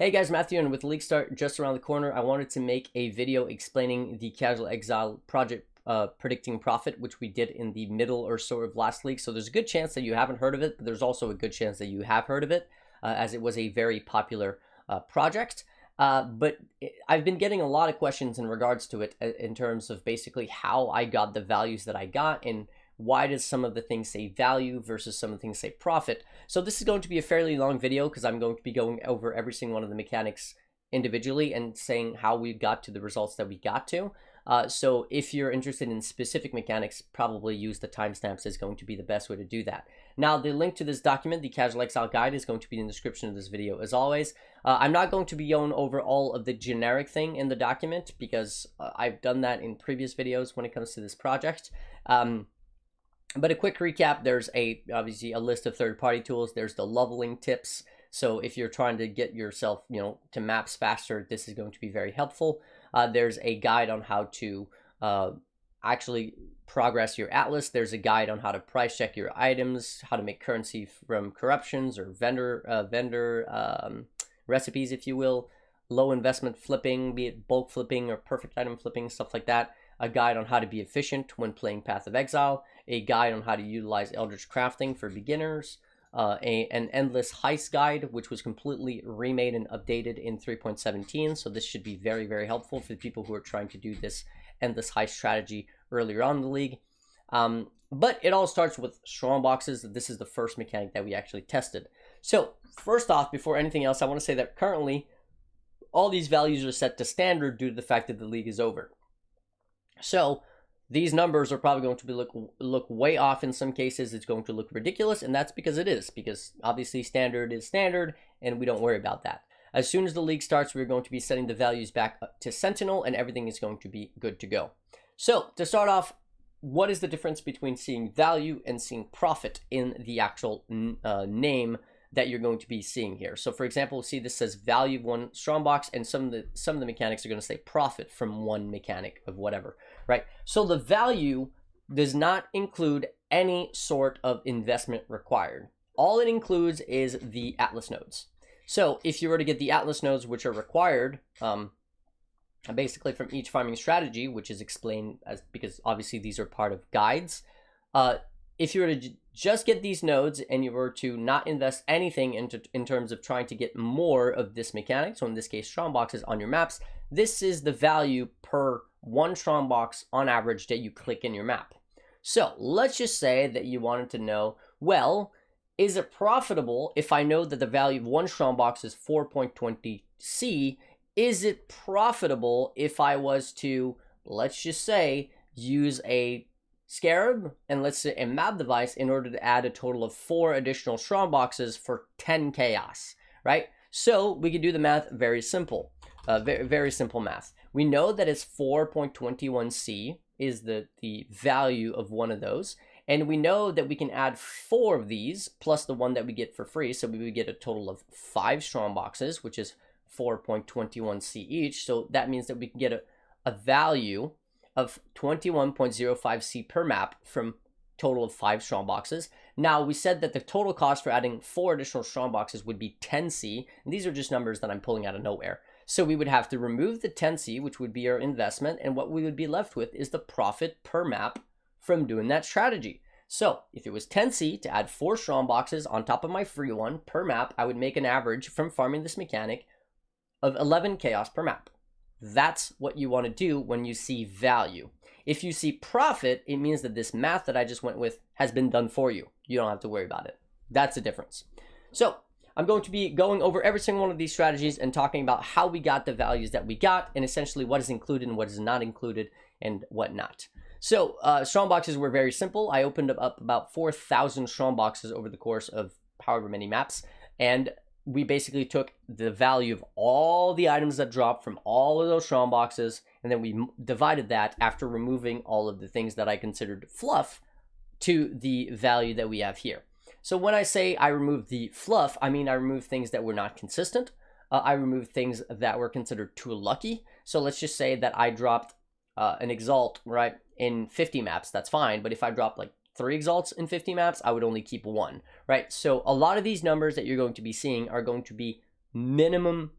Hey guys, Matthew, and with the league start just around the corner, I wanted to make a video explaining the Casual Exile project predicting profit, which we did in the middle or so of last league. So there's a good chance that you haven't heard of it, but there's also a good chance that you have heard of it, as it was a very popular project. But I've been getting a lot of questions in regards to it in terms of basically how I got the values that I got and why does some of the things say value versus some of the things say profit. So this is going to be a fairly long video because I'm going to be going over every single one of the mechanics individually and saying how we got to the results that we got to. So if you're interested in specific mechanics, probably use the timestamps is going to be the best way to do that. Now, the link to this document, the Casual Exile guide, is going to be in the description of this video as always. I'm not going to be going over all of the generic thing in the document because I've done that in previous videos when it comes to this project. But a quick recap, there's obviously a list of third-party tools. There's the leveling tips. So if you're trying to get yourself, to maps faster, this is going to be very helpful. There's a guide on how to actually progress your atlas. There's a guide on how to price check your items, how to make currency from corruptions or vendor recipes, if you will. Low investment flipping, be it bulk flipping or perfect item flipping, stuff like that. A guide on how to be efficient when playing Path of Exile, a guide on how to utilize Eldritch Crafting for beginners, an Endless Heist guide, which was completely remade and updated in 3.17, so this should be very, very helpful for the people who are trying to do this Endless Heist strategy earlier on in the league. But it all starts with Strongboxes. This is the first mechanic that we actually tested. So, first off, before anything else, I want to say that currently, all these values are set to standard due to the fact that the league is over. So these numbers are probably going to be look way off in some cases. It's going to look ridiculous, and that's because it is, because obviously standard is standard, and we don't worry about that. As soon as the league starts, we're going to be setting the values back up to Sentinel, and everything is going to be good to go. So to start off, what is the difference between seeing value and seeing profit in the actual name that you're going to be seeing here? So for example, see this says value of one strongbox, and some of the mechanics are going to say profit from one mechanic of whatever, right? So the value does not include any sort of investment required. All it includes is the Atlas nodes. So if you were to get the Atlas nodes, which are required basically from each farming strategy, which is explained as, because obviously these are part of guides, if you were to just get these nodes and you were to not invest anything in terms of trying to get more of this mechanic, so in this case strongboxes on your maps, this is the value per one strongbox on average that you click in your map. So let's just say that you wanted to know, well, is it profitable if I know that the value of one strongbox is 4.20 C? Is it profitable if I was to, let's just say, use a Scarab and let's say a map device in order to add a total of 4 additional strongboxes for 10 chaos, right? So we could do the math very simple, very simple math. We know that it's 4.21 C is the value of one of those, and we know that we can add 4 of these plus the one that we get for free, so we would get a total of 5 strongboxes, which is 4.21 C each. So that means that we can get a value of 21.05 C per map from total of 5 strongboxes. Now, we said that the total cost for adding 4 additional strongboxes would be 10 C, and these are just numbers that I'm pulling out of nowhere. So we would have to remove the 10 C, which would be our investment, and what we would be left with is the profit per map from doing that strategy. So if it was 10 C to add 4 strongboxes on top of my free one per map, I would make an average from farming this mechanic of 11 chaos per map. That's what you want to do when you see value. If you see profit, it means that this math that I just went with has been done for you. You don't have to worry about it. That's the difference. So I'm going to be going over every single one of these strategies and talking about how we got the values that we got and essentially what is included and what is not included and what not. So strongboxes were very simple. I opened up about 4,000 strongboxes over the course of however many maps, and we basically took the value of all the items that dropped from all of those strongboxes, and then we divided that after removing all of the things that I considered fluff to the value that we have here. So when I say I removed the fluff, I mean I removed things that were not consistent. I removed things that were considered too lucky. So let's just say that I dropped an Exalt, right, in 50 maps. That's fine, but if I dropped like 3 Exalts in 50 maps, I would only keep 1, right? So a lot of these numbers that you're going to be seeing are going to be minimum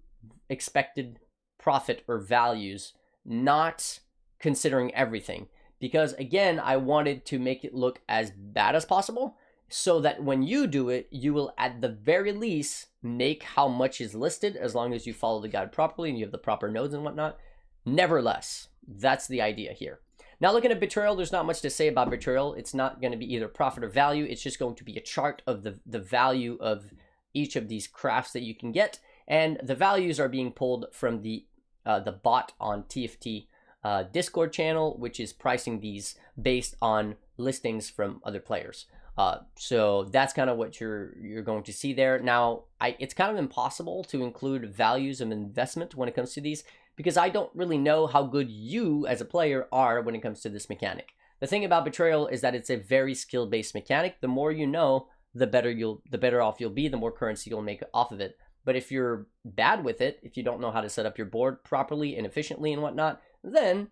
expected profit or values, not considering everything. Because again, I wanted to make it look as bad as possible so that when you do it, you will at the very least make how much is listed as long as you follow the guide properly and you have the proper nodes and whatnot. Never less. That's the idea here. Now looking at Betrayal, there's not much to say about Betrayal. It's not going to be either profit or value. It's just going to be a chart of the value of each of these crafts that you can get. And the values are being pulled from the bot on TFT Discord channel, which is pricing these based on listings from other players. So that's kind of what you're going to see there. Now, it's kind of impossible to include values of investment when it comes to these, because I don't really know how good you as a player are when it comes to this mechanic. The thing about Betrayal is that it's a very skill-based mechanic. The more you know, the better off you'll be, the more currency you'll make off of it. But if you're bad with it, if you don't know how to set up your board properly and efficiently and whatnot, then,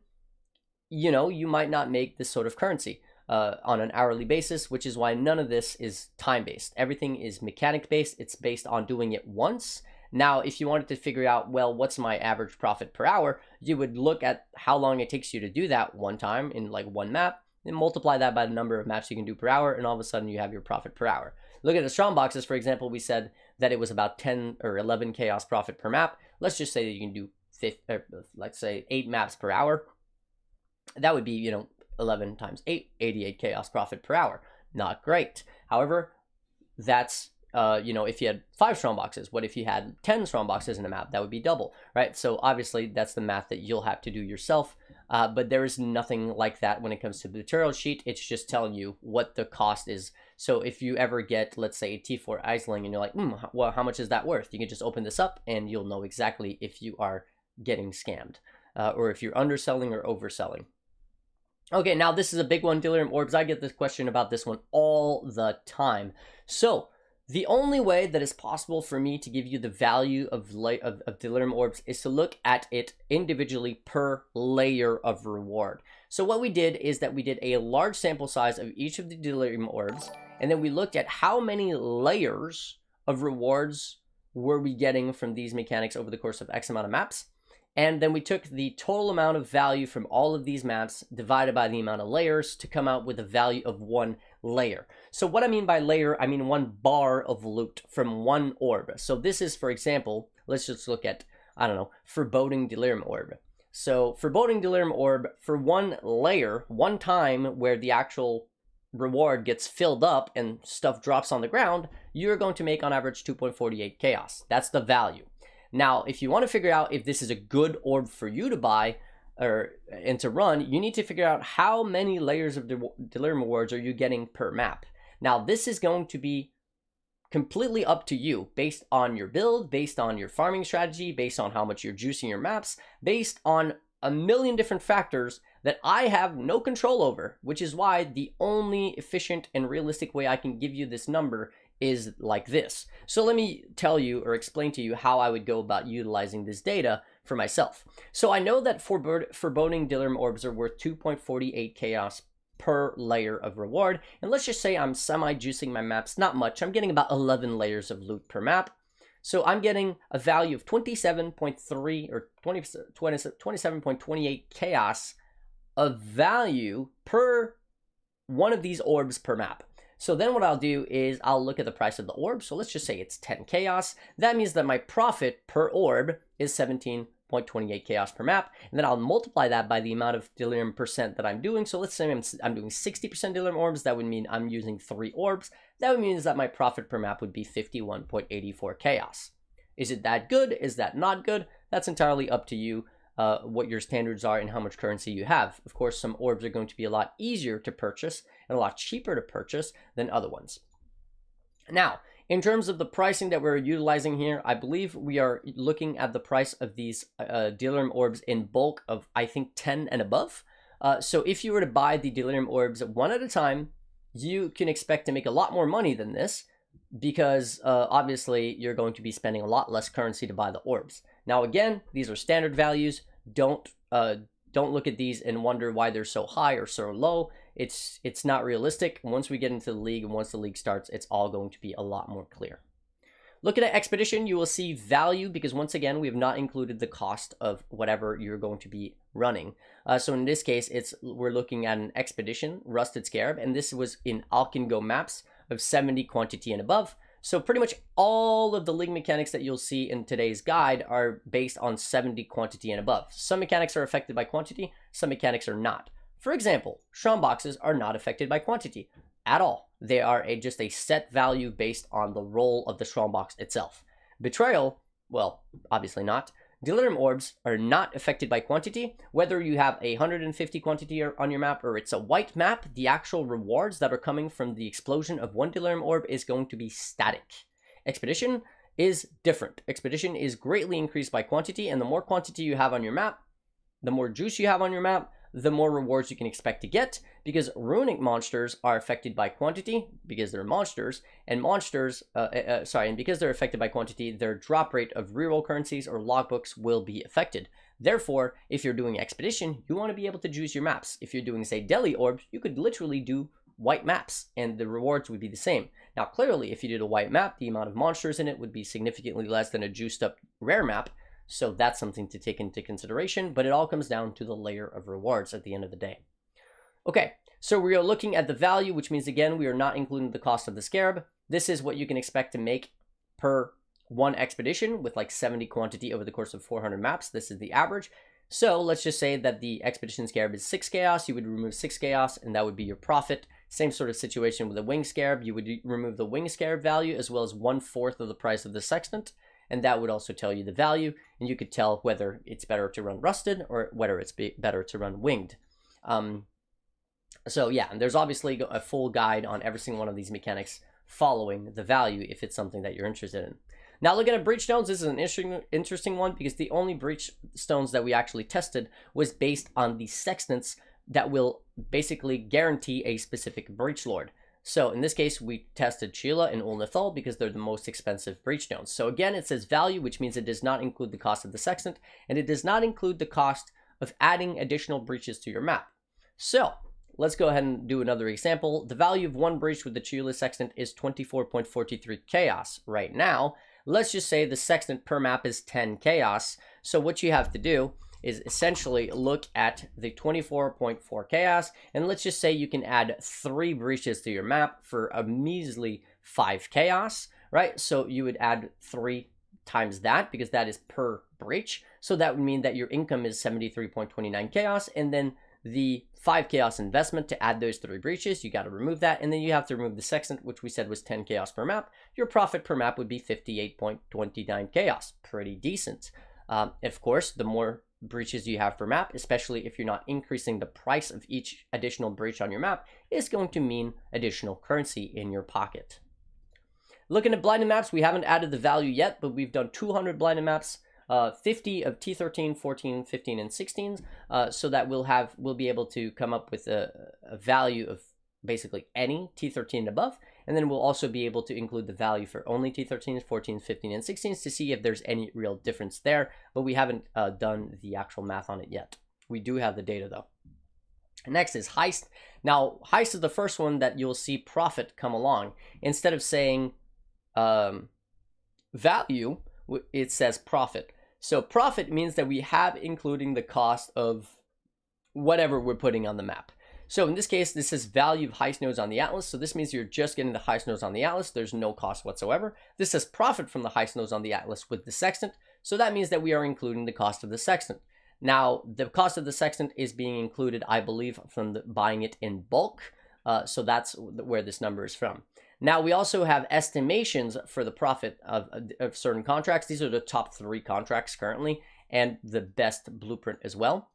you know, you might not make this sort of currency on an hourly basis, which is why none of this is time-based. Everything is mechanic-based. It's based on doing it once. Now, if you wanted to figure out, well, what's my average profit per hour, you would look at how long it takes you to do that one time in like one map, and multiply that by the number of maps you can do per hour, and all of a sudden you have your profit per hour. Look at the Strongboxes, for example. We said that it was about 10 or 11 chaos profit per map. Let's just say that you can do let's say 8 maps per hour. That would be, you know, 11 times 8, 88 chaos profit per hour. Not great. However, that's you know, if you had 5 Strongboxes, what if you had 10 Strongboxes in a map? That would be double, right? So obviously that's the math that you'll have to do yourself. But there is nothing like that when it comes to the tutorial sheet. It's just telling you what the cost is. So if you ever get, let's say, a T4 Isling and you're like, well, how much is that worth? You can just open this up and you'll know exactly if you are getting scammed or if you're underselling or overselling. Okay, now this is a big one, Delirium Orbs. I get this question about this one all the time. So the only way that is possible for me to give you the value of Delirium Orbs is to look at it individually per layer of reward. So what we did is that we did a large sample size of each of the Delirium Orbs, and then we looked at how many layers of rewards were we getting from these mechanics over the course of X amount of maps. And then we took the total amount of value from all of these maps divided by the amount of layers to come out with a value of 1 layer. So what I mean by layer, I mean 1 bar of loot from 1 orb. So this is, for example, let's just look at, I don't know, Foreboding Delirium Orb. So Foreboding Delirium Orb for 1 layer, 1 time where the actual reward gets filled up and stuff drops on the ground, you're going to make on average 2.48 chaos. That's the value. Now, if you want to figure out if this is a good orb for you to buy and to run, you need to figure out how many layers of Delirium rewards are you getting per map. Now, this is going to be completely up to you based on your build, based on your farming strategy, based on how much you're juicing your maps, based on a million different factors that I have no control over, which is why the only efficient and realistic way I can give you this number is like this. So let me tell you or explain to you how I would go about utilizing this data for myself. So I know that Foreboding Delirium Orbs are worth 2.48 chaos per layer of reward. And let's just say I'm semi-juicing my maps, not much. I'm getting about 11 layers of loot per map. So I'm getting a value of 27.3 or 27.28 chaos of value per one of these orbs per map. So then what I'll do is I'll look at the price of the orb. So let's just say it's 10 chaos. That means that my profit per orb is 17.28 chaos per map. And then I'll multiply that by the amount of Delirium percent that I'm doing. So let's say I'm doing 60% Delirium orbs. That would mean I'm using 3 orbs. That would mean that my profit per map would be 51.84 chaos. Is it that good? Is that not good? That's entirely up to you. What your standards are and how much currency you have. Of course, some orbs are going to be a lot easier to purchase and a lot cheaper to purchase than other ones. Now, in terms of the pricing that we're utilizing here, I believe we are looking at the price of these Delirium orbs in bulk of, I think, 10 and above. So if you were to buy the Delirium orbs 1 at a time, you can expect to make a lot more money than this because obviously you're going to be spending a lot less currency to buy the orbs. Now, again, these are standard values. Don't look at these and wonder why they're so high or so low. It's not realistic. Once we get into the league and once the league starts, it's all going to be a lot more clear. Looking at expedition, you will see value because once again, we have not included the cost of whatever you're going to be running. So in this case, we're looking at an expedition, Rusted Scarab, and this was in Alkengo maps of 70 quantity and above. So pretty much all of the league mechanics that you'll see in today's guide are based on 70 quantity and above. Some mechanics are affected by quantity, some mechanics are not. For example, Strongboxes are not affected by quantity at all. They are just a set value based on the role of the Strongbox itself. Betrayal, well, obviously not. Delirium orbs are not affected by quantity. Whether you have 150 quantity on your map or it's a white map, the actual rewards that are coming from the explosion of one Delirium orb is going to be static. Expedition is different. Expedition is greatly increased by quantity, and the more quantity you have on your map, the more juice you have on your map, the more rewards you can expect to get, because runic monsters are affected by quantity because they're monsters, and and because they're affected by quantity, their drop rate of reroll currencies or logbooks will be affected. Therefore, if you're doing expedition, you want to be able to juice your maps. If you're doing, say, deli orbs, you could literally do white maps and the rewards would be the same. Now, clearly, if you did a white map, the amount of monsters in it would be significantly less than a juiced up rare map. So that's something to take into consideration, but it all comes down to the layer of rewards at the end of the day. Okay, so we are looking at the value, which means, again, we are not including the cost of the scarab. This is what you can expect to make per one expedition with like 70 quantity over the course of 400 maps. This is the average. So let's just say that the expedition scarab is 6 chaos. You would remove 6 chaos, and that would be your profit. Same sort of situation with the wing scarab. You would remove the wing scarab value as well as 1/4 of the price of the sextant. And that would also tell you the value, and you could tell whether it's better to run rusted or whether it's better to run winged. So yeah, and there's obviously a full guide on every single one of these mechanics following the value if it's something that you're interested in. Now looking at breach stones, this is an interesting one because the only breach stones that we actually tested was based on the sextants that will basically guarantee a specific breach lord. So in this case, we tested Sheila and Ulnathal because they're the most expensive breach stones. So again, it says value, which means it does not include the cost of the sextant, and it does not include the cost of adding additional breaches to your map. So let's go ahead and do another example. The value of one breach with the Sheila sextant is 24.43 chaos right now. Let's just say the sextant per map is 10 chaos. So what you have to do is essentially look at the 24.4 chaos, and let's just say you can add 3 breaches to your map for a measly 5 chaos, right? So you would add 3 times that because that is per breach. So that would mean that your income is 73.29 chaos, and then the 5 chaos investment to add those 3 breaches, you got to remove that, and then you have to remove the sextant, which we said was 10 chaos per map. Your profit per map would be 58.29 chaos. Pretty decent. Of course, the more breaches you have per map, especially if you're not increasing the price of each additional breach on your map, is going to mean additional currency in your pocket. Looking at blinded maps, we haven't added the value yet, but we've done 200 blinded maps, 50 of T13, 14, 15, and 16s, so that we'll be able to come up with a value of basically any T13 and above, and then we'll also be able to include the value for only T13s, 14s, 15, and 16s to see if there's any real difference there, but we haven't done the actual math on it yet. We do have the data though. Next is Heist. Now, Heist is the first one that you'll see profit come along. Instead of saying value, it says profit. So profit means that we have including the cost of whatever we're putting on the map. So in this case, this is value of heist nodes on the atlas. So this means you're just getting the heist nodes on the atlas. There's no cost whatsoever. This says profit from the heist nodes on the atlas with the sextant. So that means that we are including the cost of the sextant. Now, the cost of the sextant is being included, I believe, from buying it in bulk. So that's where this number is from. Now, we also have estimations for the profit of certain contracts. These are the top 3 contracts currently and the best blueprint as well.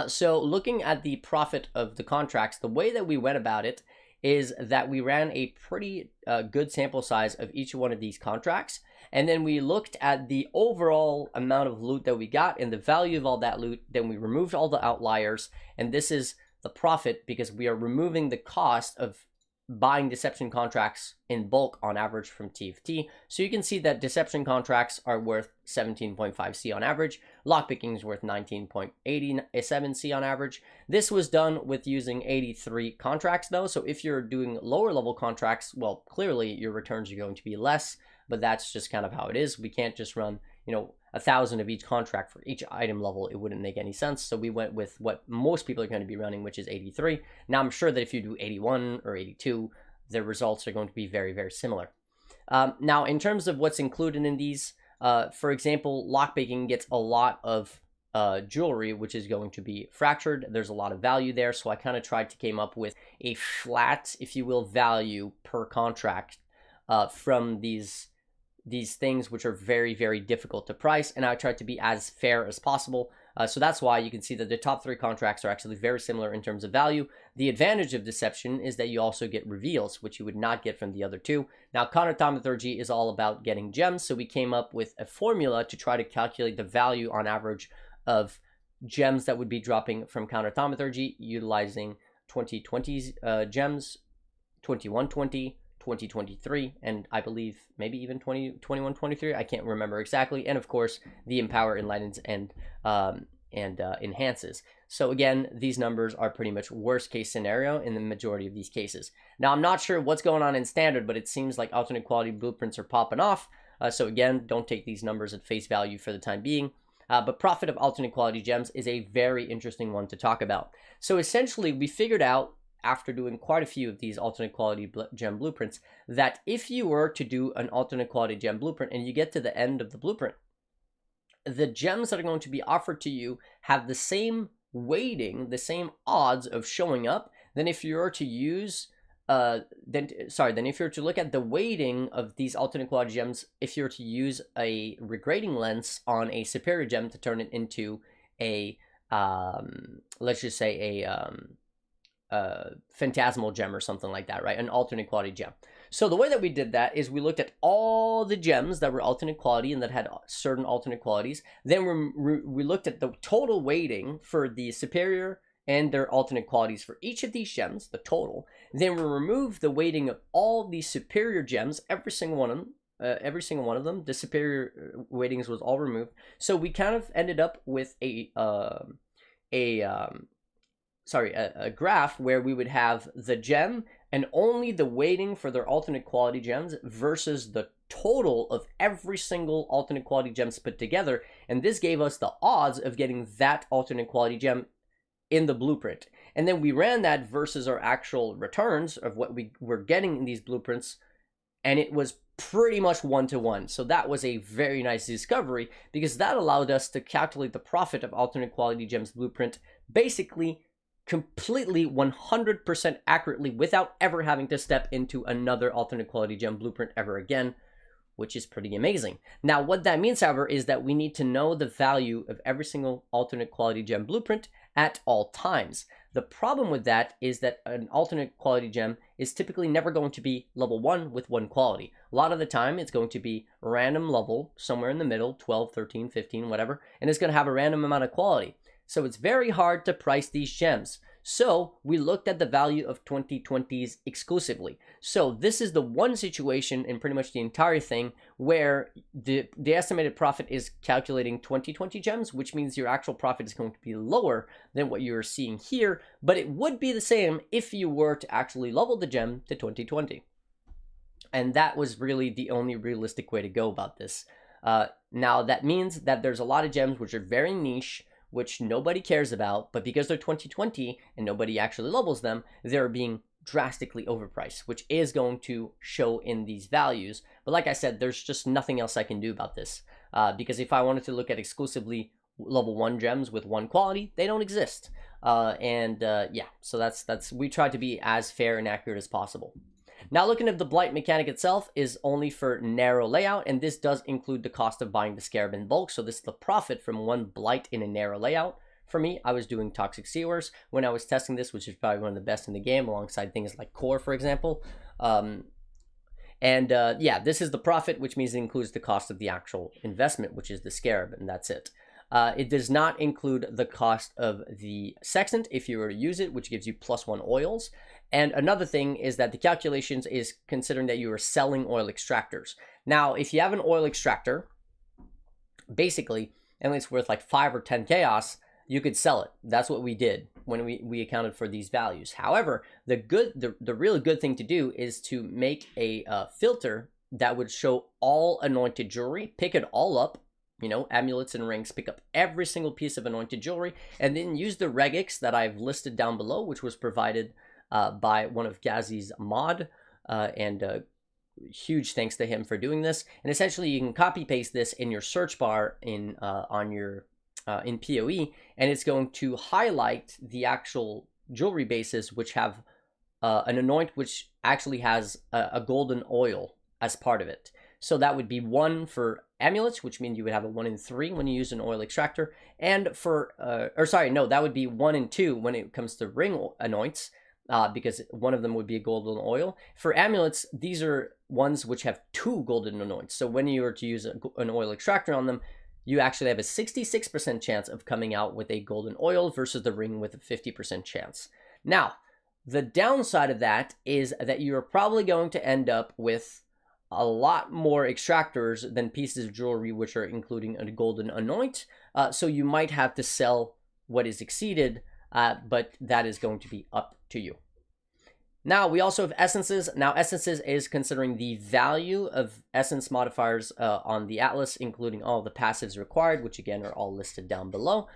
So looking at the profit of the contracts, the way that we went about it is that we ran a pretty good sample size of each one of these contracts. And then we looked at the overall amount of loot that we got and the value of all that loot. Then we removed all the outliers. And this is the profit because we are removing the cost of buying deception contracts in bulk on average from TFT. So you can see that deception contracts are worth 17.5 C on average. Lockpicking is worth 19.87 C on average. This was done with using 83 contracts though. So if you're doing lower level contracts, well, clearly your returns are going to be less. but that's just kind of how it is. We can't just run, 1,000 of each contract for each item level. It wouldn't make any sense. So we went with what most people are going to be running, which is 83. Now I'm sure that if you do 81 or 82, the results are going to be very, very similar. Now, in terms of what's included in these, for example, lockpicking gets a lot of jewelry, which is going to be fractured. There's a lot of value there, so I kind of tried to came up with a flat, if you will, value per contract from these things, which are very, very difficult to price, and I tried to be as fair as possible. So that's why you can see that the top 3 contracts are actually very similar in terms of value. The advantage of deception is that you also get reveals, which you would not get from the other 2. Now, counter-thaumaturgy is all about getting gems, so we came up with a formula to try to calculate the value on average of gems that would be dropping from counter-thaumaturgy, utilizing 2020's gems, 2120, 2023, and I believe maybe even 2123. I can't remember exactly. And of course, the Empower, Enlightens, and Enhances. So again, these numbers are pretty much worst case scenario in the majority of these cases. Now, I'm not sure what's going on in standard, but it seems like alternate quality blueprints are popping off. So again, don't take these numbers at face value for the time being. But profit of alternate quality gems is a very interesting one to talk about. So essentially, we figured out, after doing quite a few of these alternate quality gem blueprints, that if you were to do an alternate quality gem blueprint and you get to the end of the blueprint, the gems that are going to be offered to you have the same weighting, the same odds of showing up than if you were to use then if you were to look at the weighting of these alternate quality gems, if you were to use a regrading lens on a superior gem to turn it into a let's just say a phantasmal gem or something like that, right? An alternate quality gem. So the way that we did that is we looked at all the gems that were alternate quality and that had certain alternate qualities. Then we looked at the total weighting for the superior and their alternate qualities for each of these gems, the total. Then we removed the weighting of all these superior gems, every single one of them. The superior weightings was all removed. So we kind of ended up with a graph where we would have the gem and only the weighting for their alternate quality gems versus the total of every single alternate quality gems put together. And this gave us the odds of getting that alternate quality gem in the blueprint. And then we ran that versus our actual returns of what we were getting in these blueprints, and it was pretty much 1-to-1. So that was a very nice discovery, because that allowed us to calculate the profit of alternate quality gems blueprint basically completely 100% accurately without ever having to step into another alternate quality gem blueprint ever again, which is pretty amazing. Now, what that means, however, is that we need to know the value of every single alternate quality gem blueprint at all times. The problem with that is that an alternate quality gem is typically never going to be level 1 with 1 quality. A lot of the time, it's going to be random level, somewhere in the middle, 12, 13, 15, whatever, and it's going to have a random amount of quality. So it's very hard to price these gems. So we looked at the value of 2020s exclusively. So this is the one situation in pretty much the entire thing where the estimated profit is calculating 2020 gems, which means your actual profit is going to be lower than what you're seeing here, but it would be the same if you were to actually level the gem to 2020. And that was really the only realistic way to go about this. Now that means that there's a lot of gems which are very niche, which nobody cares about, but because they're 2020 and nobody actually levels them, they're being drastically overpriced, which is going to show in these values. But like I said, there's just nothing else I can do about this, because if I wanted to look at exclusively level 1 gems with 1 quality, they don't exist. Yeah, so that's we try to be as fair and accurate as possible. Now, looking at the Blight mechanic itself is only for narrow layout, and this does include the cost of buying the Scarab in bulk. So this is the profit from 1 Blight in a narrow layout. For me, I was doing Toxic Sewers when I was testing this, which is probably one of the best in the game, alongside things like Core, for example. Yeah, this is the profit, which means it includes the cost of the actual investment, which is the Scarab, and that's it. It does not include the cost of the Sextant if you were to use it, which gives you +1 oils. And another thing is that the calculations is considering that you are selling oil extractors. Now, if you have an oil extractor, basically, and it's worth like 5 or 10 chaos, you could sell it. That's what we did when we accounted for these values. However, the really good thing to do is to make a filter that would show all anointed jewelry. Pick it all up, you know, amulets and rings, pick up every single piece of anointed jewelry, and then use the regex that I've listed down below, which was provided by one of Gazi's mod, and huge thanks to him for doing this. And essentially, you can copy paste this in your search bar in on your in PoE, and it's going to highlight the actual jewelry bases which have an anoint which actually has a golden oil as part of it. So that would be 1 for amulets, which means you would have a 1 in 3 when you use an oil extractor. And for, that would be 1 in 2 when it comes to ring anoints, because one of them would be a golden oil. For amulets, these are ones which have 2 golden anoints. So when you were to use an oil extractor on them, you actually have a 66% chance of coming out with a golden oil versus the ring with a 50% chance. Now, the downside of that is that you're probably going to end up with a lot more extractors than pieces of jewelry which are including a golden anoint. So you might have to sell what is exceeded, but that is going to be up to you. Now, we also have essences. Now, essences is considering the value of essence modifiers on the Atlas, including all the passives required, which again are all listed down below.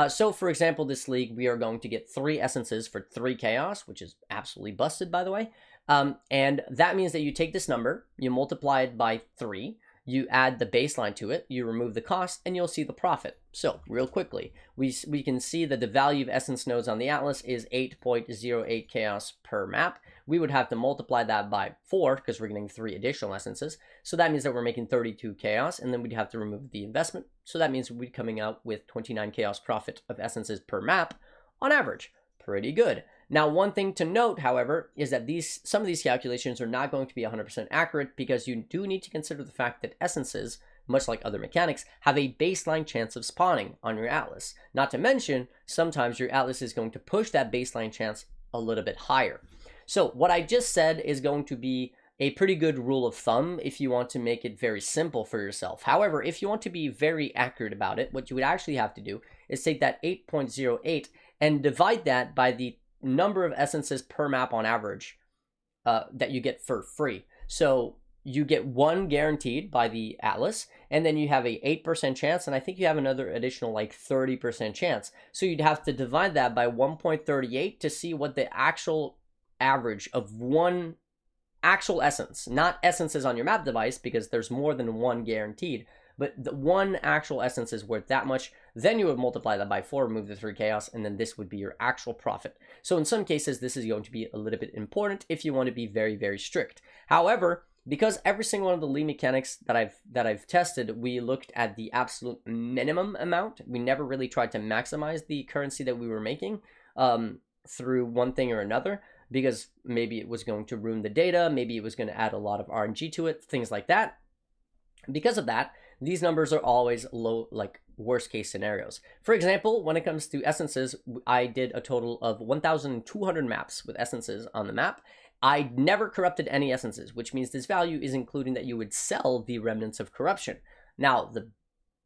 So, for example, this league, we are going to get 3 essences for 3 chaos, which is absolutely busted, by the way. And that means that you take this number, you multiply it by 3, you add the baseline to it, you remove the cost, and you'll see the profit. So, real quickly, we can see that the value of essence nodes on the Atlas is 8.08 chaos per map. We would have to multiply that by 4, because we're getting 3 additional essences. So that means that we're making 32 chaos, and then we'd have to remove the investment. So that means we'd be coming out with 29 chaos profit of essences per map on average. Pretty good. Now, one thing to note, however, is that some of these calculations are not going to be 100% accurate, because you do need to consider the fact that essences, much like other mechanics, have a baseline chance of spawning on your Atlas. Not to mention, sometimes your Atlas is going to push that baseline chance a little bit higher. So what I just said is going to be a pretty good rule of thumb if you want to make it very simple for yourself. However, if you want to be very accurate about it, what you would actually have to do is take that 8.08 and divide that by the number of essences per map on average that you get for free. So you get 1 guaranteed by the Atlas, and then you have a 8% chance, and I think you have another additional like 30% chance. So you'd have to divide that by 1.38 to see what the actual average of 1 actual essence, not essences on your map device, because there's more than 1 guaranteed, but the 1 actual essence is worth that much. Then you would multiply that by 4, remove the 3 chaos, and then this would be your actual profit. So in some cases, this is going to be a little bit important if you want to be very, very strict. However, because every single one of the league mechanics that I've tested, we looked at the absolute minimum amount. We never really tried to maximize the currency that we were making through one thing or another, because maybe it was going to ruin the data, maybe it was going to add a lot of RNG to it, things like that. Because of that, these numbers are always low, like worst case scenarios. For example, when it comes to essences, I did a total of 1,200 maps with essences on the map. I never corrupted any essences, which means this value is including that you would sell the remnants of corruption. Now, the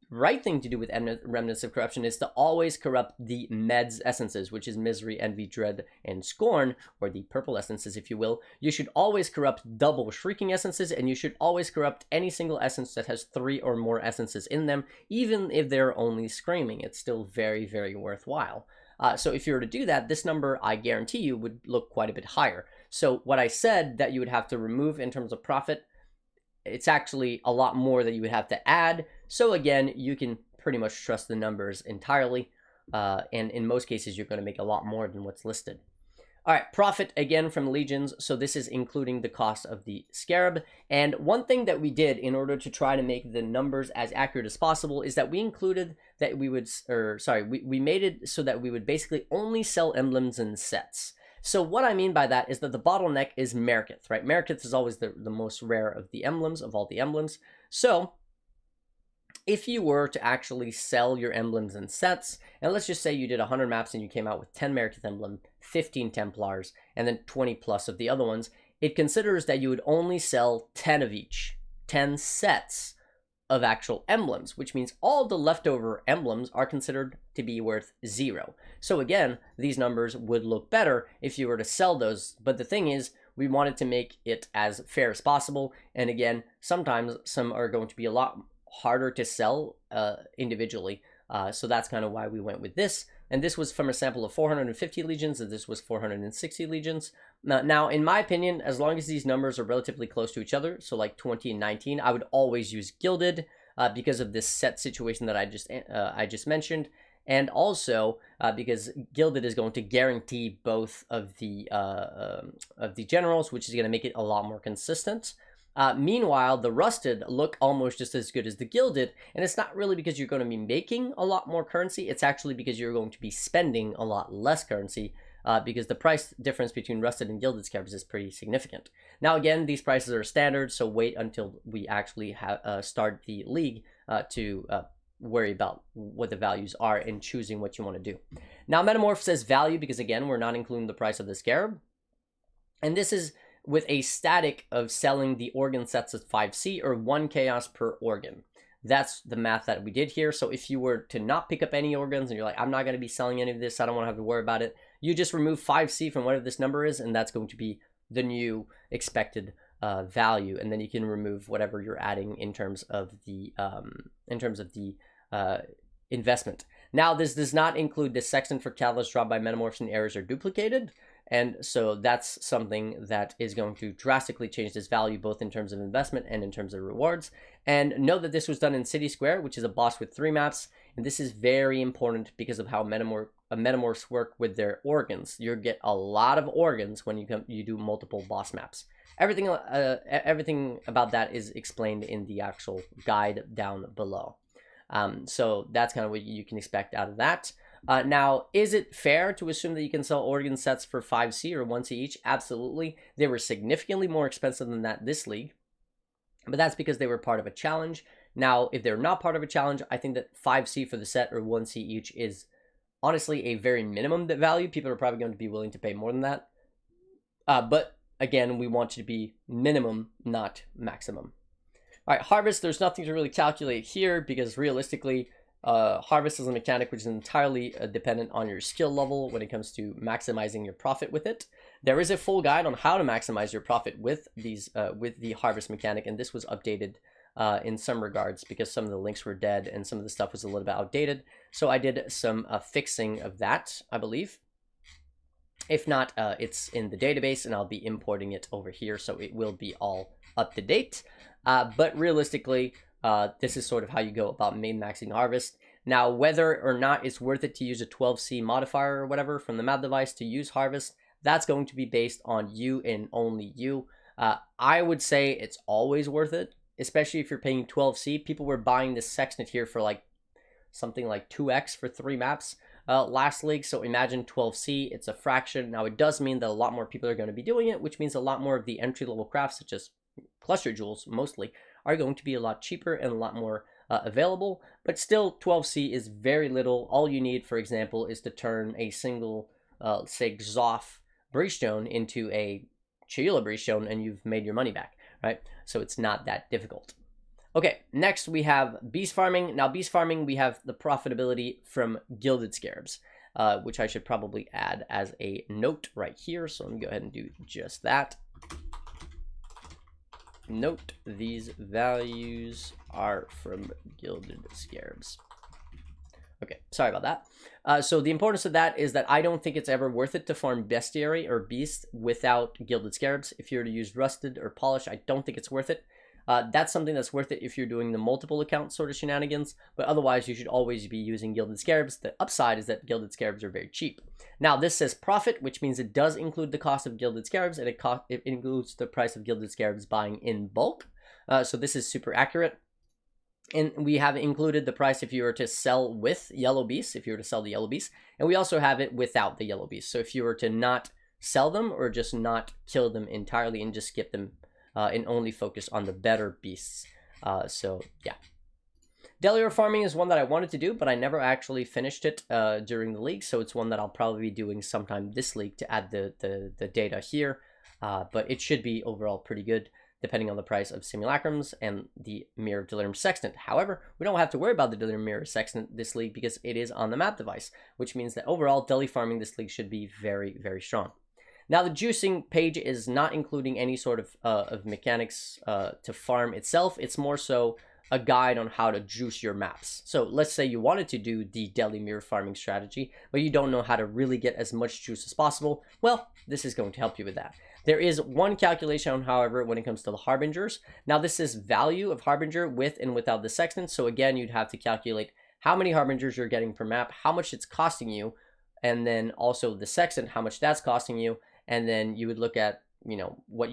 right thing to do with remnants of corruption is to always corrupt the meds essences, which is misery, envy, dread, and scorn, or the purple essences, if you will. You should always corrupt double shrieking essences, and you should always corrupt any single essence that has 3 or more essences in them, even if they're only screaming. It's still very, very worthwhile. So if you were to do that, this number, I guarantee you, would look quite a bit higher. So what I said that you would have to remove in terms of profit, it's actually a lot more that you would have to add. So again, you can pretty much trust the numbers entirely. And in most cases, you're going to make a lot more than what's listed. All right, profit again from legions. So this is including the cost of the scarab. And one thing that we did in order to try to make the numbers as accurate as possible is that we included that we would, we made it so that we would basically only sell emblems and sets. So what I mean by that is that the bottleneck is Merkith, right? Merkith is always the most rare of the emblems, of all the emblems. So if you were to actually sell your emblems and sets, and let's just say you did 100 maps and you came out with 10 Merkith emblem, 15 Templars, and then 20 plus of the other ones, it considers that you would only sell 10 of each, 10 sets of actual emblems, which means all the leftover emblems are considered to be worth 0. So again, these numbers would look better if you were to sell those, but the thing is, we wanted to make it as fair as possible. And again, sometimes some are going to be a lot harder to sell individually. So that's kind of why we went with this. And this was from a sample of 450 legions, and this was 460 legions. Now, in my opinion, as long as these numbers are relatively close to each other, so like 20 and 19, I would always use gilded because of this set situation that I just mentioned. And also because gilded is going to guarantee both of the generals, which is going to make it a lot more consistent. Meanwhile, the rusted look almost just as good as the gilded, and it's not really because you're going to be making a lot more currency. It's actually because you're going to be spending a lot less currency, because the price difference between rusted and gilded scarabs is pretty significant. Now, again, these prices are standard, so wait until we actually start the league to worry about what the values are and choosing what you want to do. Now, Metamorph says value because, again, we're not including the price of the scarab, and this is with a static of selling the organ sets at 5C or 1 chaos per organ. That's the math that we did here. So if you were to not pick up any organs and you're like, I'm not going to be selling any of this, I don't want to have to worry about it, you just remove 5C from whatever this number is, and that's going to be the new expected value. And then you can remove whatever you're adding in terms of the investment. Now, this does not include the sextant for catalyst dropped by metamorphs and errors are duplicated. And so that's something that is going to drastically change this value, both in terms of investment and in terms of rewards. And note that this was done in City Square, which is a boss with 3 maps. And this is very important because of how metamorphs work with their organs. You get a lot of organs when you do multiple boss maps. Everything about that is explained in the actual guide down below. So that's kind of what you can expect out of that. Now, is it fair to assume that you can sell organ sets for 5C or 1C each? Absolutely. They were significantly more expensive than that this league, but that's because they were part of a challenge. Now, if they're not part of a challenge, I think that 5C for the set or 1C each is honestly a very minimum value. People are probably going to be willing to pay more than that. But again, we want you to be minimum, not maximum. All right, harvest, there's nothing to really calculate here because realistically, harvest is a mechanic which is entirely dependent on your skill level when it comes to maximizing your profit with it. There is a full guide on how to maximize your profit with these with the harvest mechanic, and this was updated in some regards because some of the links were dead and some of the stuff was a little bit outdated. So I did some fixing of that, I believe. If not, it's in the database and I'll be importing it over here, so it will be all up to date. But realistically, this is sort of how you go about min-maxing harvest. Now, whether or not it's worth it to use a 12C modifier or whatever from the map device to use harvest, that's going to be based on you and only you. I would say it's always worth it, especially if you're paying 12C. People were buying this sextant here for like something like 2x for 3 maps last league. So imagine 12C, it's a fraction. Now, it does mean that a lot more people are going to be doing it, which means a lot more of the entry-level crafts, such as cluster jewels mostly, are going to be a lot cheaper and a lot more available, but still 12C is very little. All you need, for example, is to turn a single, say, Xoth Breachstone into a Chayula Breachstone and you've made your money back, right? So it's not that difficult. Okay, next we have beast farming. Now, beast farming, we have the profitability from gilded scarabs, which I should probably add as a note right here. So let me go ahead and do just that. Note, these values are from gilded scarabs. Okay, sorry about that. So the importance of that is that I don't think it's ever worth it to farm bestiary or beast without gilded scarabs. If you were to use rusted or polish, I don't think it's worth it. That's something that's worth it if you're doing the multiple account sort of shenanigans, but otherwise you should always be using gilded scarabs. The upside is that gilded scarabs are very cheap. Now, this says profit, which means it does include the cost of gilded scarabs, and it includes the price of gilded scarabs buying in bulk. So this is super accurate. And we have included the price if you were to sell with yellow beasts, if you were to sell the yellow beasts, and we also have it without the yellow beasts. So if you were to not sell them or just not kill them entirely and just skip them and only focus on the better beasts. So yeah. Delirium farming is one that I wanted to do, but I never actually finished it during the league. So it's one that I'll probably be doing sometime this league to add the data here. But it should be overall pretty good, depending on the price of simulacrums and the Mirror of Delirium Sextant. However, we don't have to worry about the Delirium Mirror Sextant this league because it is on the map device, which means that overall, Deli farming this league should be very, very strong. Now the juicing page is not including any sort of mechanics to farm itself. It's more so a guide on how to juice your maps. So let's say you wanted to do the Delirium farming strategy, but you don't know how to really get as much juice as possible. Well, this is going to help you with that. There is one calculation, however, when it comes to the Harbingers. Now this is value of Harbinger with and without the Sextant. So again, you'd have to calculate how many Harbingers you're getting per map, how much it's costing you, and then also the Sextant, how much that's costing you. And then you would look at, you know, what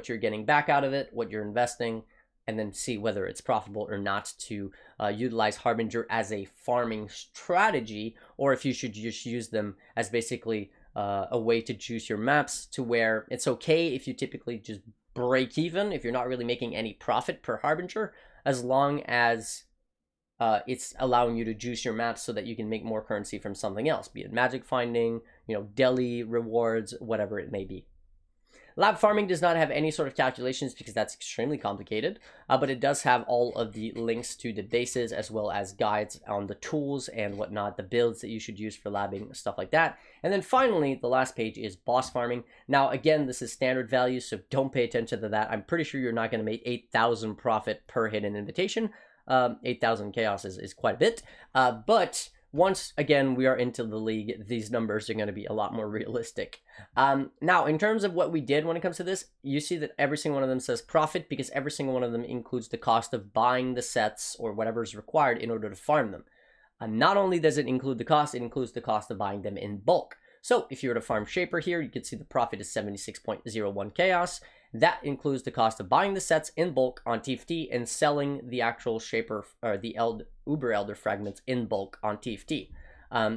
you're getting back out of it, what you're investing, and then see whether it's profitable or not to utilize Harbinger as a farming strategy, or if you should just use them as basically a way to juice your maps to where it's okay if you typically just break even, if you're not really making any profit per Harbinger, as long as it's allowing you to juice your maps so that you can make more currency from something else, be it magic finding, you know, deli rewards, whatever it may be. Lab farming does not have any sort of calculations because that's extremely complicated, but it does have all of the links to the bases as well as guides on the tools and whatnot, the builds that you should use for labbing, stuff like that. And then finally, the last page is boss farming. Now, again, this is standard value, so don't pay attention to that. I'm pretty sure you're not going to make 8,000 profit per hidden invitation. 8,000 chaos is quite a bit, but once again we are into the league, these numbers are going to be a lot more realistic. Now, in terms of what we did when it comes to this, you see that every single one of them says profit because every single one of them includes the cost of buying the sets or whatever is required in order to farm them. Not only does it include the cost, it includes the cost of buying them in bulk. So if you were to farm Shaper here, you can see the profit is 76.01 chaos. That includes the cost of buying the sets in bulk on TFT and selling the actual Shaper or the Uber Elder fragments in bulk on TFT.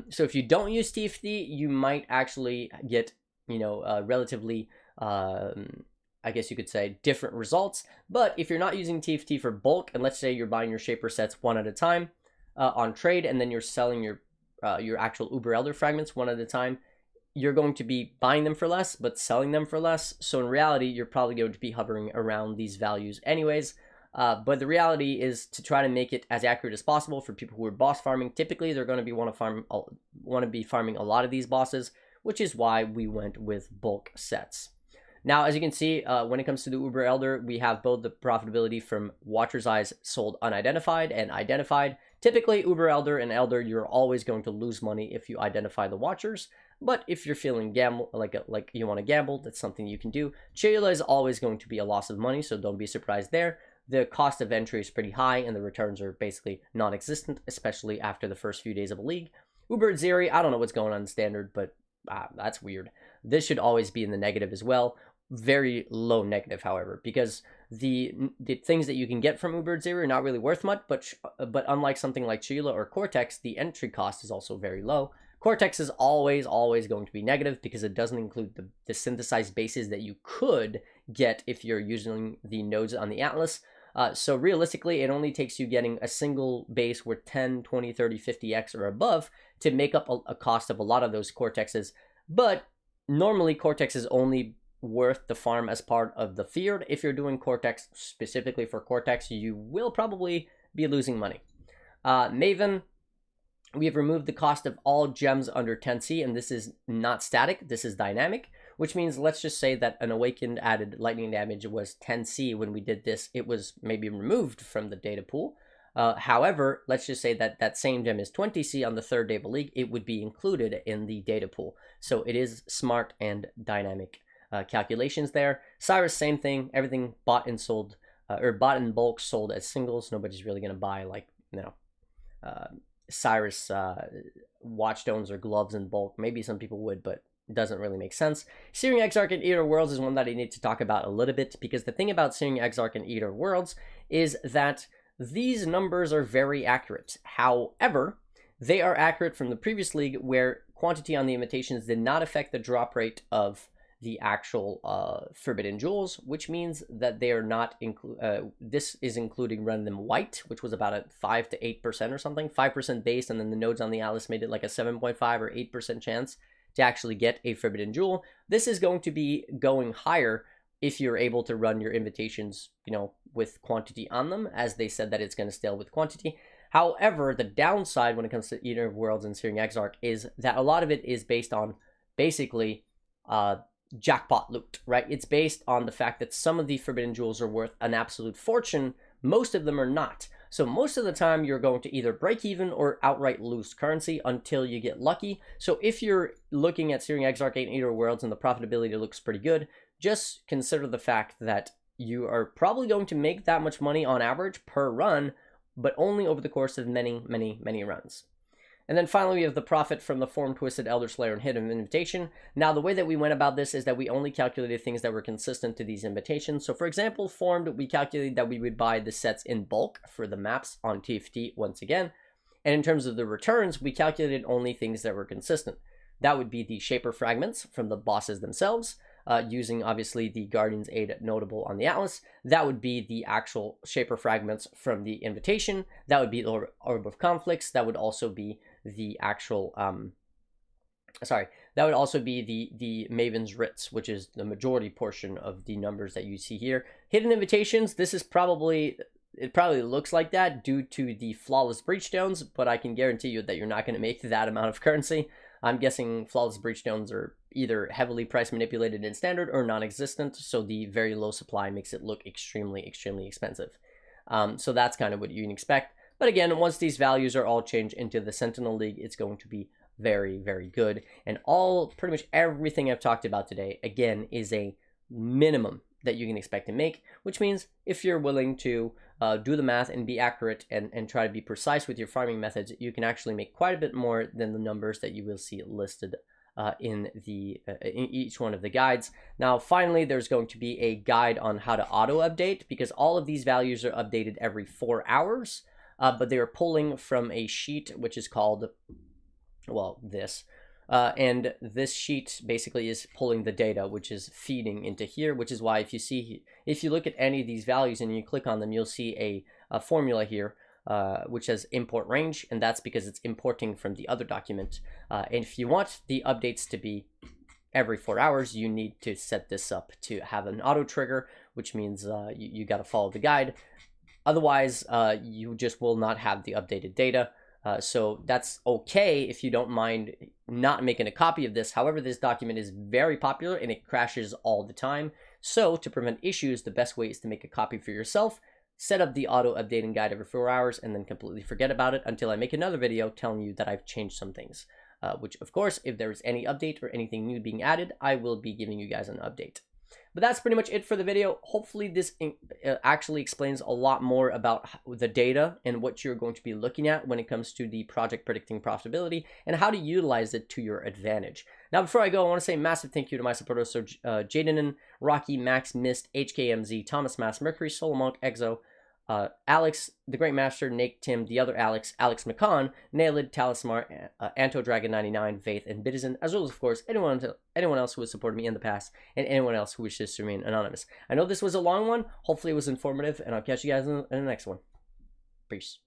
So if you don't use TFT, you might actually get, you know, relatively, I guess you could say, different results. But if you're not using TFT for bulk, and let's say you're buying your Shaper sets one at a time on trade, and then you're selling your actual Uber Elder fragments one at a time, you're going to be buying them for less, but selling them for less. So in reality, you're probably going to be hovering around these values anyways. But the reality is to try to make it as accurate as possible for people who are boss farming. Typically, they're going to want to be farming a lot of these bosses, which is why we went with bulk sets. Now, as you can see, when it comes to the Uber Elder, we have both the profitability from Watcher's Eyes sold unidentified and identified. Typically, Uber Elder and Elder, you're always going to lose money if you identify the Watchers. But if you're feeling like you want to gamble, that's something you can do. Chayla is always going to be a loss of money, so don't be surprised there. The cost of entry is pretty high, and the returns are basically non-existent, especially after the first few days of a league. Uber Zeri, I don't know what's going on in standard, but that's weird. This should always be in the negative as well. Very low negative, however, because the things that you can get from Uber Zeri are not really worth much, but unlike something like Chila or Cortex, the entry cost is also very low. Cortex is always going to be negative because it doesn't include the synthesized bases that you could get if you're using the nodes on the Atlas. So realistically, it only takes you getting a single base worth 10, 20, 30, 50x or above to make up a cost of a lot of those Cortexes. But normally, Cortex is only worth the farm as part of the field. If you're doing Cortex specifically for Cortex, you will probably be losing money. Maven, we have removed the cost of all gems under 10C, and this is not static, this is dynamic, which means let's just say that an Awakened added lightning damage was 10C when we did this. It was maybe removed from the data pool. However, let's just say that that same gem is 20C on the third day of a league, it would be included in the data pool. So it is smart and dynamic calculations there. Cyrus, same thing, everything bought and sold, or bought in bulk, sold as singles. Nobody's really going to buy, like, you know, Cyrus watchstones or gloves in bulk. Maybe some people would, but it doesn't really make sense. Searing Exarch and Eater Worlds is one that I need to talk about a little bit, because the thing about Searing Exarch and Eater Worlds is that these numbers are very accurate. However, they are accurate from the previous league where quantity on the imitations did not affect the drop rate of the actual Forbidden Jewels, which means that they are not this is including Random White, which was about a 5 to 8% or something, 5% base, and then the nodes on the Atlas made it like a 7.5 or 8% chance to actually get a Forbidden Jewel. This is going to be going higher if you're able to run your invitations, you know, with quantity on them, as they said that it's going to scale with quantity. However, the downside when it comes to Eater of Worlds and Searing Exarch is that a lot of it is based on basically jackpot loot, right? It's based on the fact that some of the forbidden jewels are worth an absolute fortune. Most of them are not. So most of the time you're going to either break even or outright lose currency until you get lucky. So if you're looking at Searing Exarch and Eater of Worlds and the profitability looks pretty good, just consider the fact that you are probably going to make that much money on average per run, but only over the course of many, many, many runs. And then finally, we have the profit from the Form Twisted Elder Slayer and Hidden Invitation. Now, the way that we went about this is that we only calculated things that were consistent to these invitations. So for example, Formed, we calculated that we would buy the sets in bulk for the maps on TFT once again. And in terms of the returns, we calculated only things that were consistent. That would be the Shaper Fragments from the bosses themselves, using obviously the Guardian's Aid notable on the Atlas. That would be the actual Shaper Fragments from the invitation. That would be the Orb of Conflicts. That would also be the actual that would also be the Maven's Writs, which is the majority portion of the numbers that you see here. Hidden Invitations, this is probably, it probably looks like that due to the Flawless Breachstones, but I can guarantee you that you're not going to make that amount of currency. I'm guessing Flawless Breachstones are either heavily price manipulated in standard or non-existent, so the very low supply makes it look extremely, extremely expensive. So that's kind of what you can expect. But again, once these values are all changed into the Sentinel League, it's going to be very, very good. And pretty much everything I've talked about today, again, is a minimum that you can expect to make, which means if you're willing to do the math and be accurate and try to be precise with your farming methods, you can actually make quite a bit more than the numbers that you will see listed in each one of the guides. Now, finally, there's going to be a guide on how to auto-update, because all of these values are updated every 4 hours. But they are pulling from a sheet which is called, well, this. And this sheet basically is pulling the data, which is feeding into here, which is why if you look at any of these values and you click on them, you'll see a formula here, which says import range, and that's because it's importing from the other document. And if you want the updates to be every 4 hours, you need to set this up to have an auto trigger, which means you got to follow the guide. Otherwise, you just will not have the updated data. So that's okay if you don't mind not making a copy of this. However, this document is very popular and it crashes all the time. So to prevent issues, the best way is to make a copy for yourself, set up the auto updating guide every 4 hours, and then completely forget about it until I make another video telling you that I've changed some things. Which, of course, if there is any update or anything new being added, I will be giving you guys an update. But that's pretty much it for the video. Hopefully this actually explains a lot more about the data and what you're going to be looking at when it comes to the project predicting profitability and how to utilize it to your advantage. Now, before I go, I want to say a massive thank you to my supporters, so Jaden, Rocky, Max, Mist, HKMZ, Thomas Mass, Mercury, Solomonk, Exo, Alex, the Great Master, Nate, Tim, the other Alex, Alex McCon, Nailed, Talismar, Anto Dragon 99, Faith, and Bitizen, as well as, of course, anyone else who has supported me in the past, and anyone else who wishes to remain anonymous. I know this was a long one. Hopefully it was informative, and I'll catch you guys in the next one. Peace.